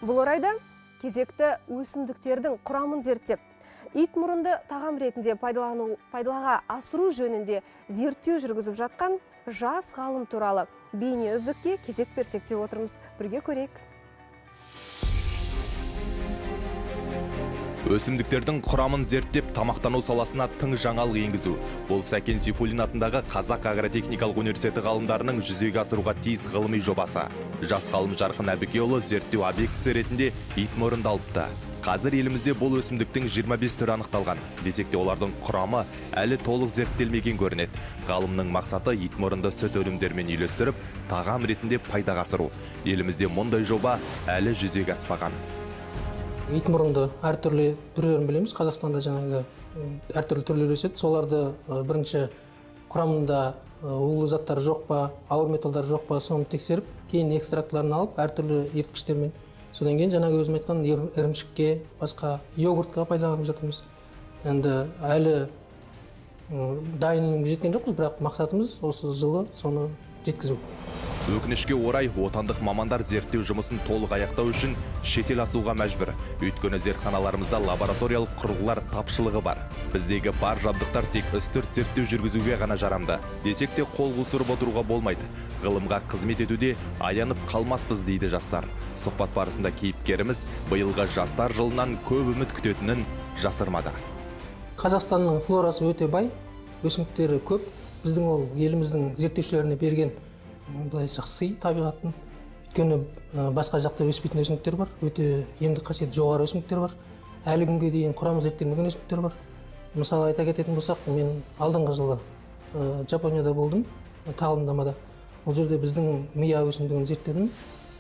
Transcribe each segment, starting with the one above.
Бұл орайда кезекті өсімдіктердің құрамын зерттеп, ит мұрынды тағам ретінде пайдалаға асыру жөнінде зерттеу жүргізіп жатқан жас ғалым туралы бейне үзікке кезек берсек деп отырмыз. Бірге көрейік. Өсімдіктердің құрамын зерттеп, тамақтану саласына тың жаңалық енгізу. Бұл Сәкен Сейфуллин атындағы Қазақ агротехникалық университеті ғалымдарының жүзеге асыруға тиіс ғылыми жобасы. Жас ғалым Жарқын Әбікеұлы зерттеу объектісі ретінде ит мұрынды алыпты. Қазір елімізде бұл өсімдіктің 25 түрі анықталған. Десек те олардың құрамы әлі толық зерттелмеген көрінеді. Ғалымның мақсаты ит мұрынды сүт өнімдерімен үйлестіріп, тағам ретінде пайдаға асыру. Елімізде мұндай жоба әлі жүзеге аспаған. Ит мұрынды әртүрлі түрлерін білеміз. Қазақстанда жаңағы әртүрлі түрлер өседі. Соларды бірінші құрамында улы заттар жоқ па, ауыр металдар жоқ па, соны тексеріп, кейін экстрактларын алып, әртүрлі еріткіштермен. Содан кейін жаңағы өзім айтқан ірімшікке, басқа йогуртқа пайдаланып жатырмыз. Енді әлі дайын жеткен жоқпыз, бірақ мақсатымыз осы жылы соны жеткізу. Өкінішке орай, отандық мамандар зерттеу жұмысын толық аяқтау үшін шетел асуға мәжбүр. Өйткені зертханаларымызда лабораториялық құрылғылар тапшылығы бар. Біздегі бар жабдықтар тек үстірт зерттеу жүргізуге ғана жарамды. Десек те қол қусырып отыруға болмайды. Ғылымға қызмет етуде аянып қалмаспыз дейді жастар. Сұхбат барысында кейіпкеріміз биылғы жастар жылынан көп үміт күтетінін жасырмады. Қазақстанның флорасы өте бай, өсімдіктері көп. Біздің ол еліміздің зерттеушілеріне берген былайша сый табиғаттың. Өйткені басқа жақта өспейтін өсімдіктер бар, өте емдік қасиеті жоғары өсімдіктер бар. Әлі күнге дейін құрамы зерттелмеген өсімдіктер бар. Мысалы айта кететін болсақ, мен алдыңғы жылы Жапонияда болдым, тағылымдамада. Ол жерде біздің мия өсімдігін зерттедім.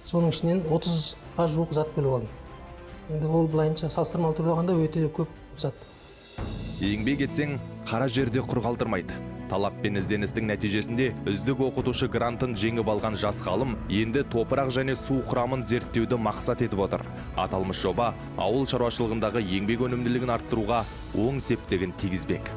Соның ішінен 30-ға жуық зат бөліп алдым. Енді ол былайынша салыстырмалы түрде алғанда өте көп зат. Еңбек етсең, қара жерде құр қалдырмайды. Талап пен ізденістің нәтижесінде үздік оқытушы грантын жеңіп алған жас ғалым енді топырақ және су құрамын зерттеуді мақсат етіп отыр. Аталмыш жоба ауыл шаруашылығындағы еңбек өнімділігін арттыруға оң септігін тигізбек.